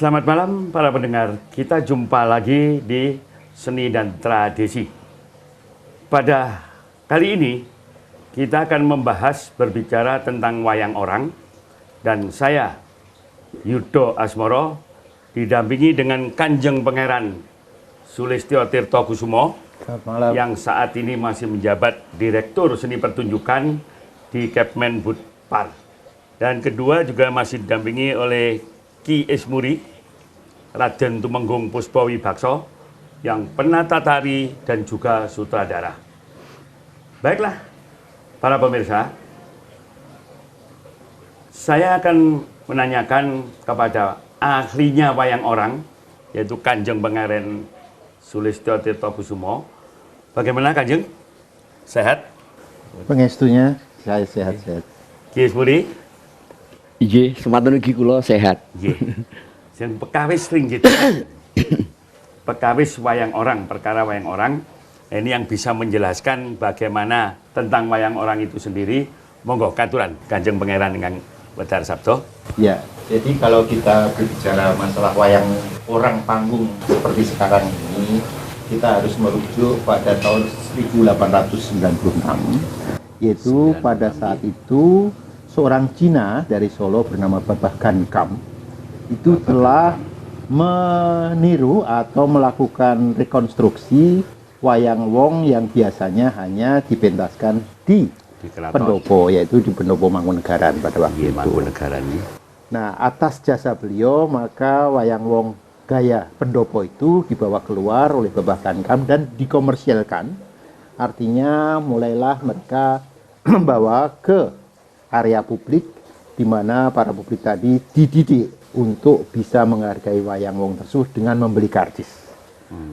Selamat malam para pendengar, kita jumpa lagi di Seni dan Tradisi. Pada kali ini kita akan membahas berbicara tentang wayang orang, dan saya Yudo Asmoro didampingi dengan Kanjeng Pangeran Sulistyo Tirtokusumo yang saat ini masih menjabat Direktur Seni Pertunjukan di Kepmenbudpar. Dan kedua juga masih didampingi oleh Ki Ismuri, Raden Tumenggung Puspawi-Bakso, yang penata tari dan juga sutradara. Baiklah, para pemirsa, saya akan menanyakan kepada ahlinya wayang orang, yaitu Kanjeng Pangeran Sulistyo Tirtokusumo. Bagaimana Kanjeng? Sehat? Pengestunya, saya sehat-sehat. Ki Ismuri? Iya, semanten ugi kula sehat. Nggih. Sing pekawis ring gitu. Pekawis wayang orang, perkara wayang orang. Ini yang bisa menjelaskan bagaimana tentang wayang orang itu sendiri. Monggo katuran Kanjeng Pangeran ingkang Wedar Sabdo. Ya, jadi kalau kita berbicara masalah wayang orang panggung seperti sekarang ini, kita harus merujuk pada tahun 1896, yaitu pada saat itu seorang Cina dari Solo bernama Babah Gankam itu telah meniru atau melakukan rekonstruksi wayang wong yang biasanya hanya dipentaskan di pendopo, yaitu di pendopo Mangkunegaran pada waktu itu. Mangkunegaran ini. Nah, atas jasa beliau maka wayang wong gaya pendopo itu dibawa keluar oleh Babah Gankam dan dikomersialkan. Artinya mulailah mereka membawa ke area publik di mana para publik tadi dididik untuk bisa menghargai wayang wong tersebut dengan membeli karcis.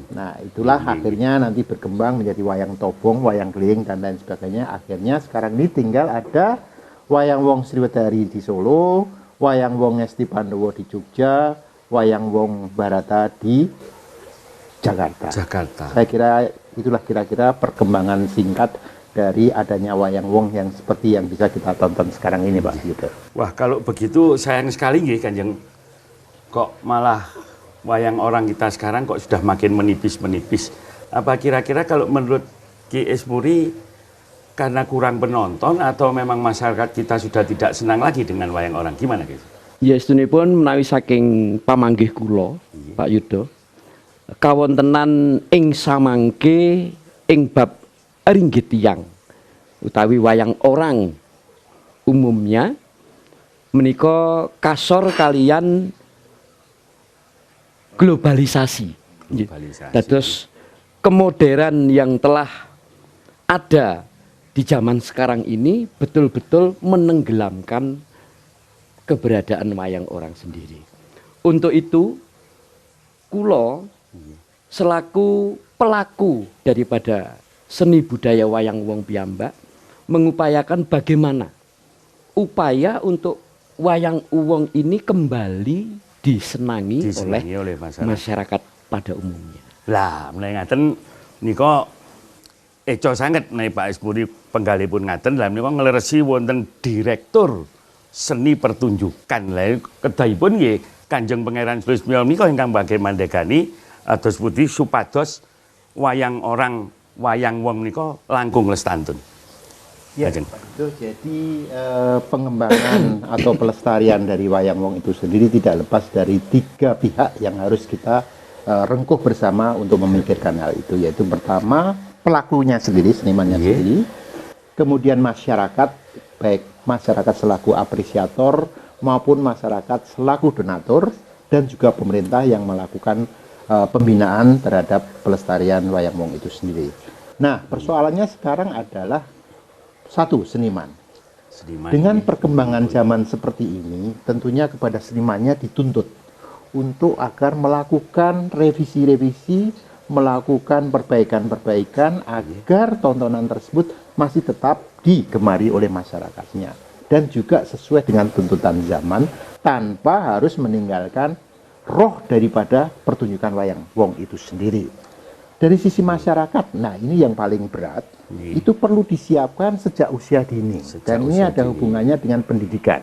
Nah, itulah akhirnya nanti berkembang menjadi wayang tobong, wayang keling, dan lain sebagainya. Akhirnya sekarang ini tinggal ada wayang wong Sriwedari di Solo, wayang wong Ngesti Pandowo di Jogja, wayang wong Barata di Jakarta. Saya kira itulah kira-kira perkembangan singkat dari adanya wayang wong yang seperti yang bisa kita tonton sekarang ini, Pak Yudo. Wah, kalau begitu sayang sekali nggih Kanjeng. Kok malah wayang orang kita sekarang kok sudah makin menipis-menipis. Apa kira-kira kalau menurut Ki Ismuri karena kurang penonton atau memang masyarakat kita sudah tidak senang lagi dengan wayang orang? Gimana, guys? Ya, sedunipun menawi saking pamanggih kula, Pak Yudo, kawontenan ing samangke ing bab ringgit tiyang utawi wayang orang umumnya menika kasor kalian globalisasi. Dados kemoderan yang telah ada di zaman sekarang ini betul-betul menenggelamkan keberadaan wayang orang sendiri. Untuk itu kula selaku pelaku daripada seni budaya wayang wong piyambak mengupayakan bagaimana upaya untuk wayang wong ini kembali disenangi oleh masyarakat pada umumnya. Lah, menawi ngaten nika eco sanget menawi Pak Ismuri penggalipun ngaten lah menika ngleresi wonten Direktur Seni Pertunjukan. Lah kedahipun nggih Kanjeng Pangeran Sulistyo menika ingkang badhe mandhegani ados pundi supados wayang orang wayang wong menika langkung lestantun. Ya, Pak Yudo, jadi pengembangan atau pelestarian dari wayang wong itu sendiri tidak lepas dari tiga pihak yang harus kita rengkuh bersama untuk memikirkan hal itu, yaitu pertama pelakunya sendiri, senimannya sendiri, kemudian masyarakat, baik masyarakat selaku apresiator maupun masyarakat selaku donatur, dan juga pemerintah yang melakukan pembinaan terhadap pelestarian wayang wong itu sendiri. Nah, persoalannya sekarang adalah satu, seniman. Dengan perkembangan zaman seperti ini, tentunya kepada senimannya dituntut untuk agar melakukan revisi-revisi, melakukan perbaikan-perbaikan agar tontonan tersebut masih tetap digemari oleh masyarakatnya dan juga sesuai dengan tuntutan zaman tanpa harus meninggalkan roh daripada pertunjukan wayang wong itu sendiri. Dari sisi masyarakat, nah ini yang paling berat, itu perlu disiapkan sejak usia dini. Dan ini ada hubungannya dengan pendidikan.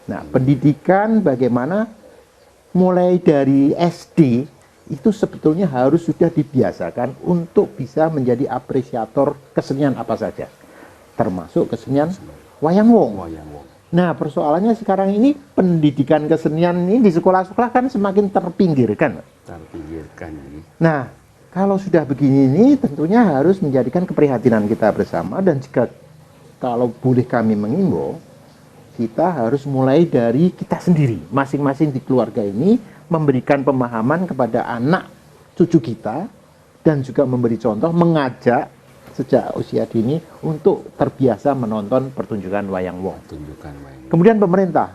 Nah, pendidikan bagaimana mulai dari SD itu sebetulnya harus sudah dibiasakan untuk bisa menjadi apresiator kesenian apa saja, termasuk kesenian wayang wong. Wayang wong. Nah, persoalannya sekarang ini pendidikan kesenian ini di sekolah-sekolah kan semakin terpinggirkan. Terpinggirkan ini. Nah, kalau sudah begini ini tentunya harus menjadikan keprihatinan kita bersama, dan jika kalau boleh kami mengimbau, kita harus mulai dari kita sendiri, masing-masing di keluarga ini memberikan pemahaman kepada anak cucu kita, dan juga memberi contoh, mengajak sejak usia dini untuk terbiasa menonton pertunjukan wayang wong. Tunjukkan wayang. Kemudian pemerintah,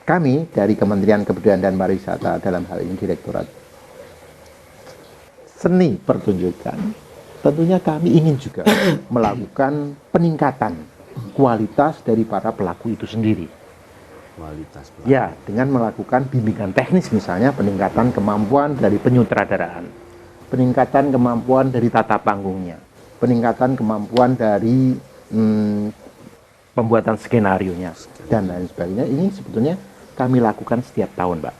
kami dari Kementerian Kebudayaan dan Pariwisata, dalam hal ini Direktorat Seni Pertunjukan, tentunya kami ingin juga melakukan peningkatan kualitas dari para pelaku itu sendiri. Kualitas pelaku. Ya, dengan melakukan bimbingan teknis, misalnya peningkatan kemampuan dari penyutradaraan, peningkatan kemampuan dari tata panggungnya, peningkatan kemampuan dari pembuatan skenarionya, dan lain sebagainya. Ini sebetulnya kami lakukan setiap tahun, Pak.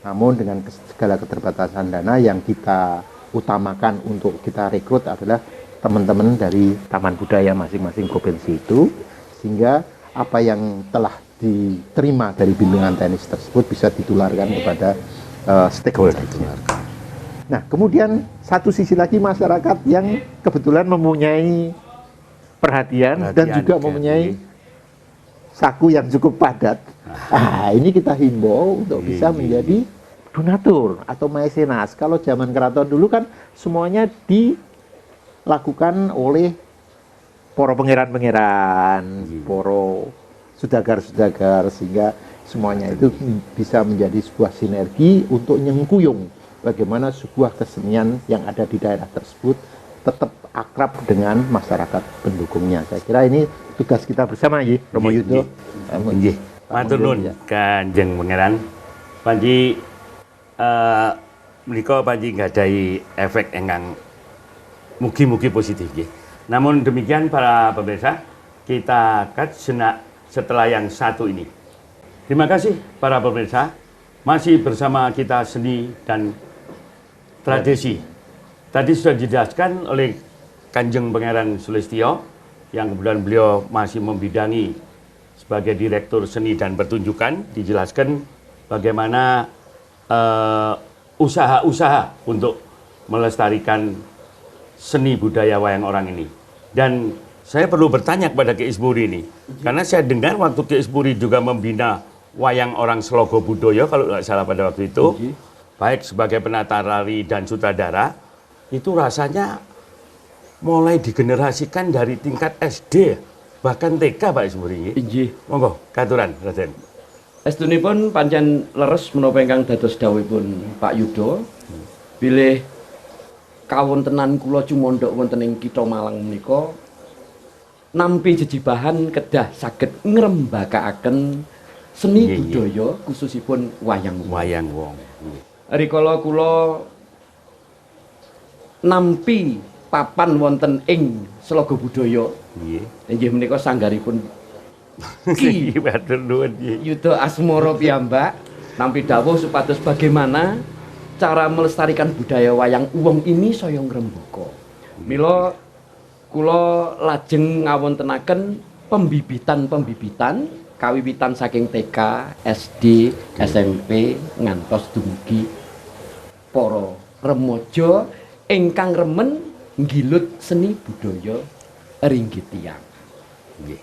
Namun dengan segala keterbatasan dana, yang kita utamakan untuk kita rekrut adalah teman-teman dari Taman Budaya masing-masing provinsi itu, sehingga apa yang telah diterima dari bimbingan teknis tersebut bisa ditularkan kepada stakeholder. Nah, kemudian satu sisi lagi masyarakat yang kebetulan mempunyai perhatian dan juga mempunyai saku yang cukup padat. Ini kita himbau untuk bisa menjadi donatur atau mecenas. Kalau zaman keraton dulu kan semuanya dilakukan oleh para pangeran-pangeran, para sudagar-sudagar, sehingga semuanya itu bisa menjadi sebuah sinergi untuk nyengkuyung bagaimana sebuah kesenian yang ada di daerah tersebut tetap akrab dengan masyarakat pendukungnya. Saya kira ini tugas kita bersama, ya, Romo Yudo. Nggih. Matur nuwun Kanjeng Pangeran. Panji menika panji nggadahi efek ingkang mugi-mugi positif nggih. Namun demikian para pemirsa, kita akan sejenak setelah yang satu ini. Terima kasih para pemirsa, masih bersama kita Seni dan Tradisi. Tadi sudah dijelaskan oleh Kanjeng Pangeran Sulistyo, yang kebetulan beliau masih membidangi sebagai Direktur Seni dan Pertunjukan, dijelaskan bagaimana usaha-usaha untuk melestarikan seni budaya wayang orang ini. Dan saya perlu bertanya kepada Ki Isburi ini, karena saya dengar waktu Ki Isburi juga membina wayang orang Slogo Budoyo, kalau nggak salah pada waktu itu, baik sebagai penata rari dan sutradara, itu rasanya mulai digenerasikan dari tingkat SD, bahkan TK, Pak Isburi. Inggih. Monggo, katuran, Raden. Estunipun pancen leres menapa ingkang dados dawuhipun Pak Yudo. Bilih kawontenan kula cumondhok wonten ing Kitha Malang menika nampi jejibahan kedah saged ngrembakakaken seni budaya khususipun wayang wong. Wayang wong. Rikala kula nampi papan wonten ing Slogo Budaya. Nggih. Inggih menika sanggaripun Ki Matur nuwun nggih. Yudo Asmoro piyambak nampi dawuh supados bagaimana cara melestarikan budaya wayang wong ini saya ngrembaka. Mila kula lajeng ngawontenaken pembibitan kawiwitan saking TK, SD, SMP ngantos dumugi para remaja ingkang remen nggilut seni budaya ringgit tiyang. Nggih.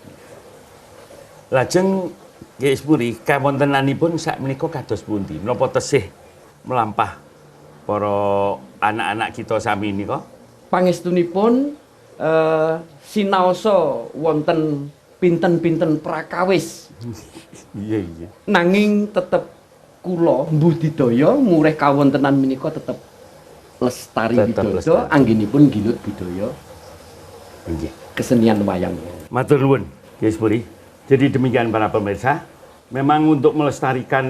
Lajeng Ki Isburi kawontenanipun sakmenika kados pundi? Menapa tesih melampah para anak-anak kita sami nika? Pangestunipun sinaosa wonten pinten-pinten prakawis. Iya, iya. Nanging tetep kula mbudidaya murih kawontenan menika tetep lestari Tetep widodha lestari. anggenipun nggilut budaya Nggih. kesenian wayang. Matur nuwun, Ki Isburi. Jadi demikian para pemirsa, memang untuk melestarikan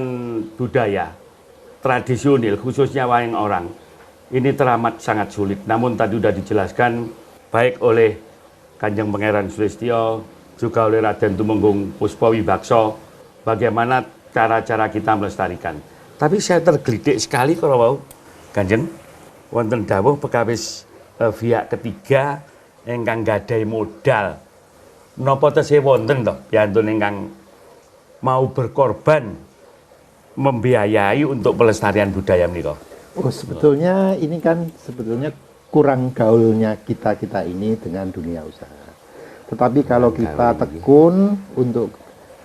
budaya tradisional khususnya wayang orang ini teramat sangat sulit. Namun tadi sudah dijelaskan baik oleh Kanjeng Pangeran Sulistyo juga oleh Raden Tumenggung Puspawibakso bagaimana cara-cara kita melestarikan. Tapi saya tergelitik sekali kalau mau Kanjeng wonten dawuh pekawis pihak ketiga ingkang gadai modal. Napa tesih wonten to piantun ingkang mau berkorban membiayai untuk pelestarian budaya menika? Oh, sebetulnya ini kan sebetulnya kurang gaulnya kita ini dengan dunia usaha. Tetapi kalau kita tekun untuk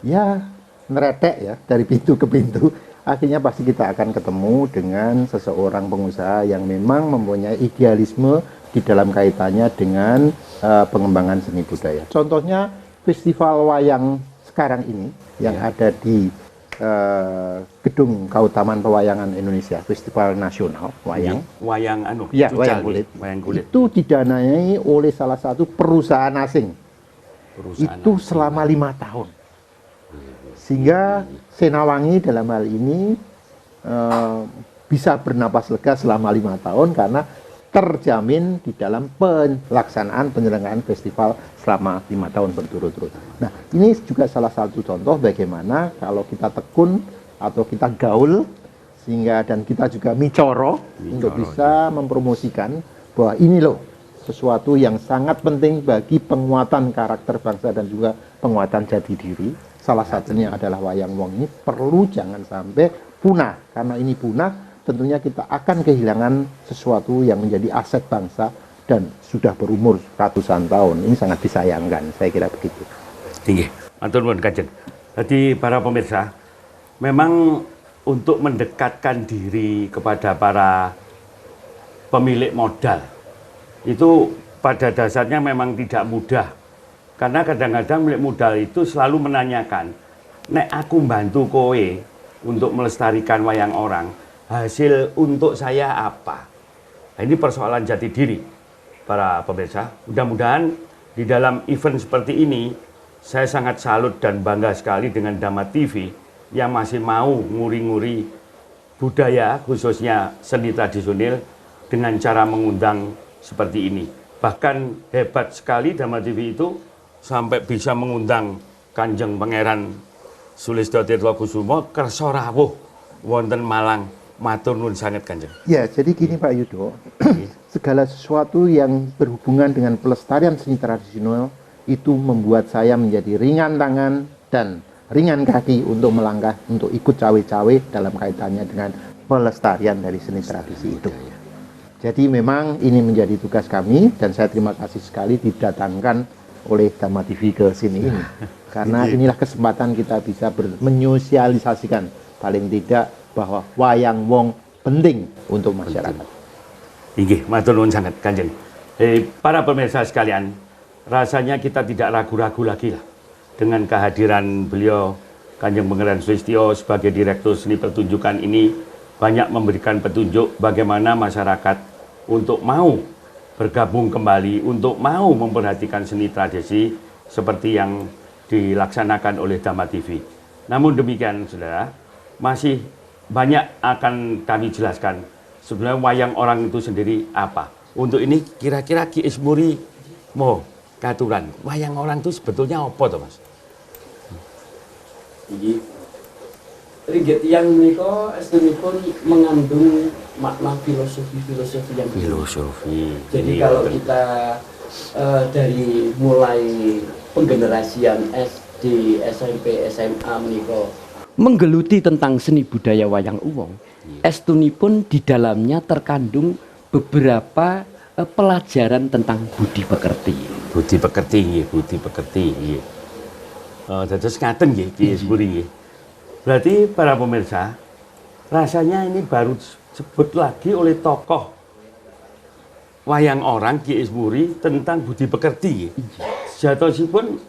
ya neretek ya dari pintu ke pintu, akhirnya pasti kita akan ketemu dengan seseorang pengusaha yang memang mempunyai idealisme di dalam kaitannya dengan pengembangan seni budaya. Contohnya festival wayang sekarang ini yang ada di Gedung Kautaman Pewayangan Indonesia, Festival Nasional Wayang. Wayang anu, Ya, Cucal, wayang kulit. Itu didanai oleh salah satu perusahaan asing. Itu selama 5 tahun. Sehingga Senawangi dalam hal ini bisa bernapas lega selama 5 tahun karena terjamin di dalam pelaksanaan penyelenggaraan festival selama 5 tahun berturut-turut. Nah, ini juga salah satu contoh bagaimana kalau kita tekun atau kita gaul sehingga dan kita juga micoro untuk bisa mempromosikan bahwa ini loh sesuatu yang sangat penting bagi penguatan karakter bangsa dan juga penguatan jati diri. Salah satunya adalah wayang wong ini perlu jangan sampai punah, karena ini punah tentunya kita akan kehilangan sesuatu yang menjadi aset bangsa dan sudah berumur ratusan tahun. Ini sangat disayangkan, saya kira begitu. Tinggi, matur nuwun Kanjeng. Jadi para pemirsa, memang untuk mendekatkan diri kepada para pemilik modal itu pada dasarnya memang tidak mudah. Karena kadang-kadang pemilik modal itu selalu menanyakan, nek aku bantu kowe untuk melestarikan wayang orang, hasil untuk saya apa? Nah, ini persoalan jati diri para pemirsa. Mudah-mudahan di dalam event seperti ini saya sangat salut dan bangga sekali dengan Dhamma TV yang masih mau nguri-nguri budaya khususnya seni tradisional dengan cara mengundang seperti ini. Bahkan hebat sekali Dhamma TV itu sampai bisa mengundang Kanjeng Pangeran Sulistyo Tirtokusumo kersa rawuh wonten Malang. Matur nuwun sanget Kanjeng. Ya, jadi gini Pak Yudo, segala sesuatu yang berhubungan dengan pelestarian seni tradisional itu membuat saya menjadi ringan tangan dan ringan kaki untuk melangkah, untuk ikut cawe-cawe dalam kaitannya dengan pelestarian dari seni tradisi itu. Jadi memang ini menjadi tugas kami dan saya terima kasih sekali didatangkan oleh Dhamma TV ke sini ini. Karena inilah kesempatan kita bisa menyosialisasikan paling tidak bahwa wayang wong penting untuk masyarakat. Inggih, matur nuwun sanget Kanjeng. Para pemirsa sekalian, rasanya kita tidak ragu-ragu lagi lah dengan kehadiran beliau Kanjeng Pangeran Sulistyo sebagai Direktur Seni Pertunjukan ini banyak memberikan petunjuk bagaimana masyarakat untuk mau bergabung kembali, untuk mau memperhatikan seni tradisi seperti yang dilaksanakan oleh Dhamma TV. Namun demikian, saudara, masih banyak akan kami jelaskan sebenarnya wayang orang itu sendiri apa. Untuk ini kira-kira Ki Ismuri mau katuran, wayang orang itu sebetulnya apa toh Mas? Iki Ringgit yang menika estunipun mengandung makna filosofi yang Filosofi. Jadi kalau kita dari mulai penggenerasian SD, SMP, SMA menika menggeluti tentang seni budaya wayang uwong, estunipun di dalamnya terkandung beberapa pelajaran tentang budi pekerti. Budi pekerti nggih, budi pekerti nggih. Dados ngaten nggih Ki Ismuri nggih. Berarti para pemirsa, rasanya ini baru sebut lagi oleh tokoh wayang orang Ki Ismuri tentang budi pekerti. Sejatosipun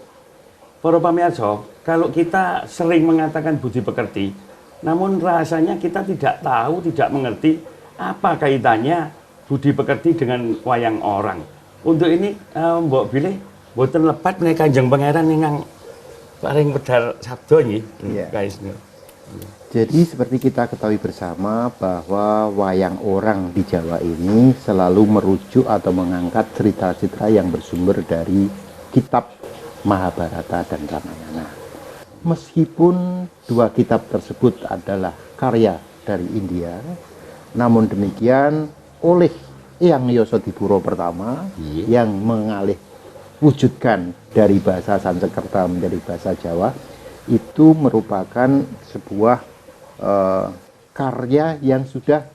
para pamirsa, kalau kita sering mengatakan budi pekerti, namun rasanya kita tidak tahu, tidak mengerti apa kaitannya budi pekerti dengan wayang orang. Untuk ini mbok bilih mboten lepat menika Kanjeng Pangeran ingkang paring pedal sabda nggih. Guys. Jadi seperti kita ketahui bersama bahwa wayang orang di Jawa ini selalu merujuk atau mengangkat cerita-cerita yang bersumber dari kitab Mahabharata dan Ramayana. meskipun dua kitab tersebut adalah karya dari India, namun demikian oleh Eyang Yosodipuro pertama yang mengalih wujudkan dari bahasa Sanskerta menjadi bahasa Jawa, itu merupakan sebuah karya yang sudah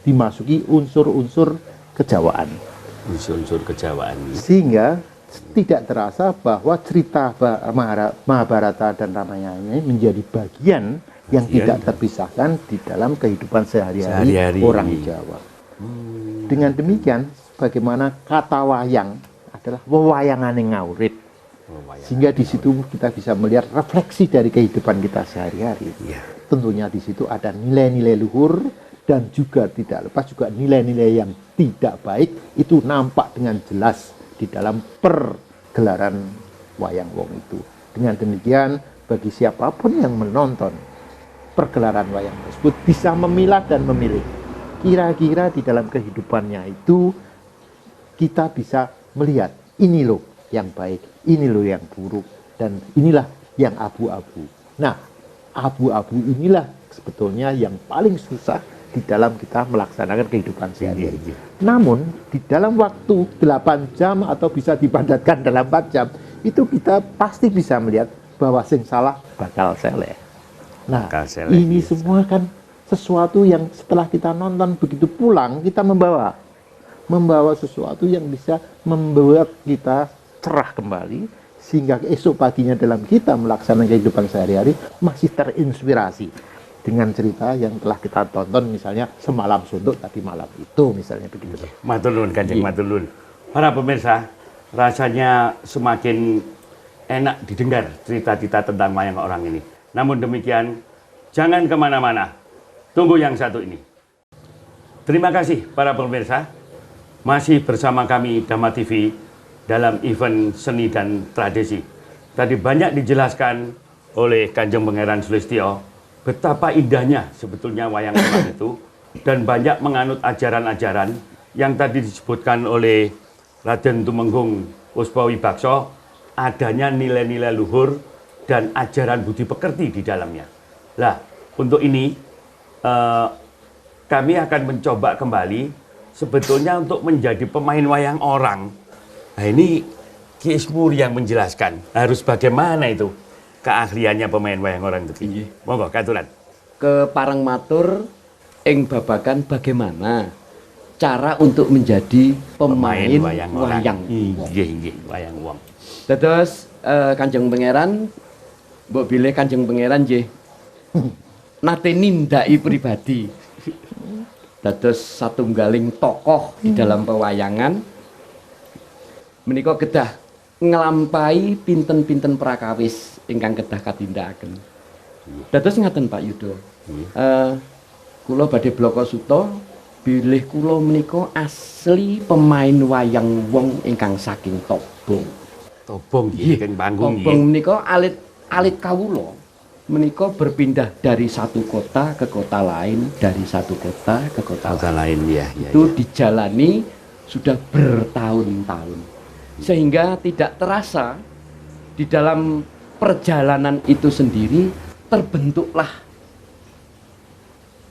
dimasuki unsur-unsur kejawaan. Unsur-unsur kejawaan. Sehingga tidak terasa bahwa cerita Mahabharata dan Ramayana ini menjadi bagian yang tidak terpisahkan di dalam kehidupan sehari-hari orang Jawa. Dengan demikian, bagaimana kata wayang adalah wewayangan yang ngawrit. Sehingga di situ kita bisa melihat refleksi dari kehidupan kita sehari-hari. Tentunya di situ ada nilai-nilai luhur dan juga tidak lepas juga nilai-nilai yang tidak baik itu nampak dengan jelas di dalam pergelaran wayang wong itu. Dengan demikian, bagi siapapun yang menonton pergelaran wayang tersebut bisa memilah dan memilih. Kira-kira di dalam kehidupannya itu kita bisa melihat ini loh yang baik, ini loh yang buruk, dan inilah yang abu-abu. Nah, abu-abu inilah sebetulnya yang paling susah di dalam kita melaksanakan kehidupan sehari-hari. Namun, di dalam waktu 8 jam atau bisa dipadatkan dalam 4 jam, itu kita pasti bisa melihat bahwa sing salah bakal seleh. Nah, ini semua kan sesuatu yang setelah kita nonton begitu pulang, kita membawa sesuatu yang bisa membuat kita cerah kembali, sehingga esok paginya dalam kita melaksanakan kehidupan sehari-hari masih terinspirasi dengan cerita yang telah kita tonton, misalnya Semalam Suntuk tadi malam itu, misalnya begitu. Matur nuwun Kanjeng, matur nuwun. Para pemirsa, rasanya semakin enak didengar cerita-cerita tentang wayang orang ini. Namun demikian, jangan kemana-mana. Tunggu yang satu ini. Terima kasih para pemirsa, masih bersama kami Dhamma TV dalam event seni dan tradisi. Tadi banyak dijelaskan oleh Kanjeng Pangeran Sulistyo betapa indahnya sebetulnya wayang orang itu, dan banyak menganut ajaran-ajaran yang tadi disebutkan oleh Raden Tumenggung Puspawibakso, adanya nilai-nilai luhur dan ajaran budi pekerti di dalamnya. Nah, untuk ini kami akan mencoba kembali sebetulnya untuk menjadi pemain wayang orang. Nah, ini Ki Ismur yang menjelaskan harus bagaimana itu keahliannya pemain wayang orang itu. Monggo katuran. Ke parang matur ing babagan bagaimana cara untuk menjadi pemain wayang. Wayang wong. Dados Kanjeng Pangeran mbok bilih Kanjeng Pangeran nggih nate nindaki pribadi. Dados satunggaling tokoh di dalam pewayangan menika kedah nglampahi pinten-pinten prakawis ingkang kedah katindakaken. Dados ngaten Pak Yudo. Kula badhe bloko suta bilih kula menika asli pemain wayang wong ingkang saking Tobong. Tobong nggih keng panggung nggih. Tobong menika alit kawula menika berpindah dari satu kota ke kota lain, dari satu kota ke kota lain ya. Itu dijalani sudah bertahun-tahun. Sehingga tidak terasa di dalam perjalanan itu sendiri terbentuklah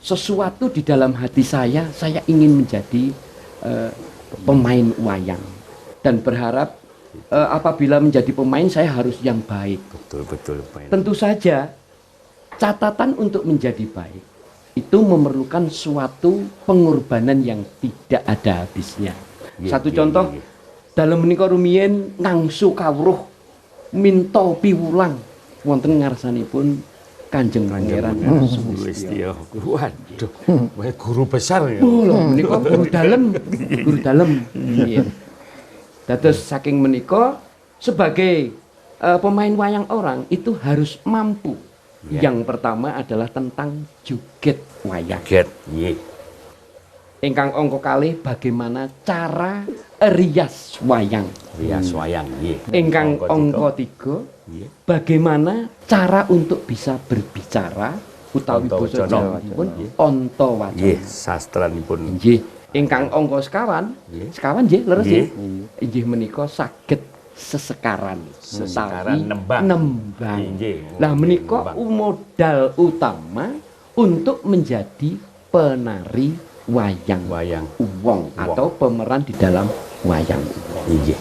sesuatu di dalam hati saya ingin menjadi pemain wayang dan berharap apabila menjadi pemain saya harus yang baik. Betul. Tentu saja catatan untuk menjadi baik itu memerlukan suatu pengorbanan yang tidak ada habisnya. Satu contoh, dalam menika rumiyin ngangsu kawruh minta piwulang wonten ngarsanipun Kanjeng Pangeran Sulistyo. Waduh, guru besar ya. Menika guru dalem. Nggih. Dados saking menika sebagai pemain wayang orang itu harus mampu. Yang pertama adalah tentang joget wayang. Joget, nggih. Ingkang angka kalih bagaimana cara rias wayang. Rias wayang, nggih. Ingkang angka 3 bagaimana cara untuk bisa berbicara utawi basa Jawahipun anta wacana. Nggih, sastranipun. Nggih. Ingkang angka sekawan nggih leres nggih. Inggih menika saged sesekaran. Sesekaran Utawi nembang. Nembang. Inggih, Lah menika nembang. modal utama untuk menjadi penari wayang Wayang. wong atau pemeran di dalam wayang wong. Inggih.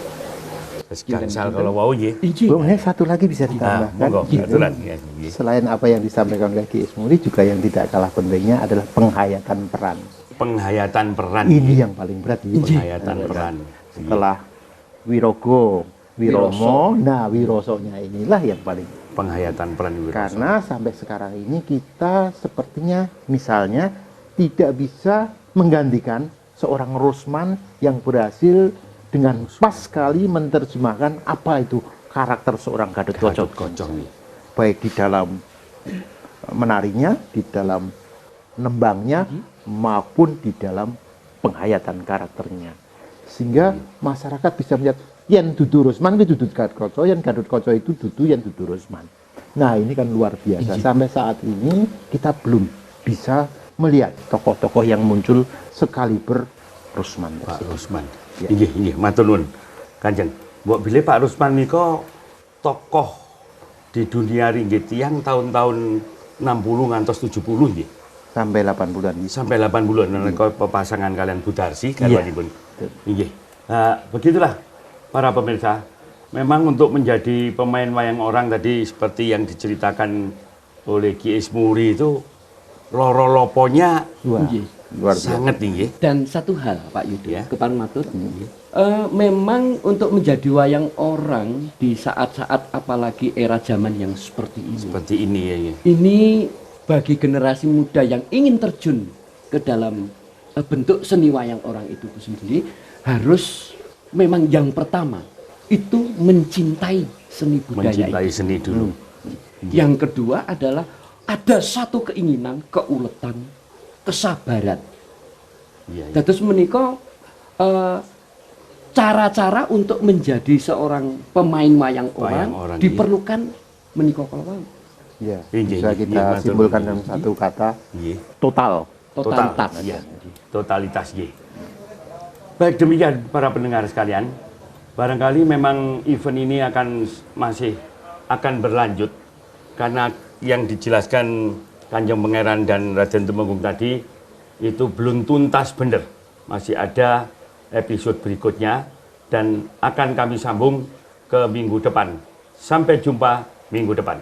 Terus gangsal kalau wau nggih. Inggih. Bung, satu lagi bisa Ah, ditambahkan. monggo Iya. aturan ya. Inggih. Selain apa yang disampaikan oleh Ki Ismuri, juga yang tidak kalah pentingnya adalah penghayatan peran. Penghayatan peran. Ini yang paling berat. ya. Penghayatan peran. Setelah Wirogo, Wiromo, nah Wirosonya inilah yang paling. Penghayatan peran Wiroso. Karena sampai sekarang ini kita sepertinya misalnya tidak bisa menggantikan seorang Rusman yang berhasil dengan pas sekali menerjemahkan apa itu karakter seorang Gatot Kaca. Kocong nih. Baik di dalam menarinya, di dalam nembangnya, maupun di dalam penghayatan karakternya. Sehingga masyarakat bisa melihat yen dudu Rusman itu dudu Gatot Kaca, yen Gatot Kaca itu dudu yen dudu Rusman. Nah, ini kan luar biasa. Sampai saat ini kita belum bisa melihat tokoh-tokoh yang muncul sekaliber Rusman. Pak Rusman. Ya. Inggih, matur nuwun. Kanjeng, mbok bilih Pak Rusman nika tokoh di dunia ringgit yang tahun-tahun 60 ngantos 70 nggih. Sampai 80-an. Sampai 80 nalika pasangan kalian Budarsi Iya. garwanipun. Inggih. Nah, begitulah para pemirsa. Memang untuk menjadi pemain wayang orang tadi seperti yang diceritakan oleh Ki Ismuri itu loro-loponya Wah, Inggih. luar biasa. sangat tinggi. Dan satu hal Pak Yudo, Ya. Kepang matur. Memang untuk menjadi wayang orang di saat-saat apalagi era zaman yang seperti ini. Seperti ini ya. Ya. Ini bagi generasi muda yang ingin terjun ke dalam bentuk seni wayang orang itu sendiri harus memang yang pertama itu mencintai seni budaya Mencintai itu. seni dulu. Yang kedua adalah ada satu keinginan, keuletan, kesabaran. Iya, iya. Dados menika cara-cara untuk menjadi seorang pemain wayang orang, orang, diperlukan menika kalawau. Ya, Inggih, bisa inggih, kita iya, matur simpulkan nuwun. dalam satu kata, Iya. total. Totalitas. Iya. Totalitas G. Baik demikian para pendengar sekalian. Barangkali memang event ini masih akan berlanjut karena yang dijelaskan Kanjeng Pangeran dan Raden Tumenggung tadi itu belum tuntas benar. Masih ada episode berikutnya dan akan kami sambung ke minggu depan. Sampai jumpa minggu depan.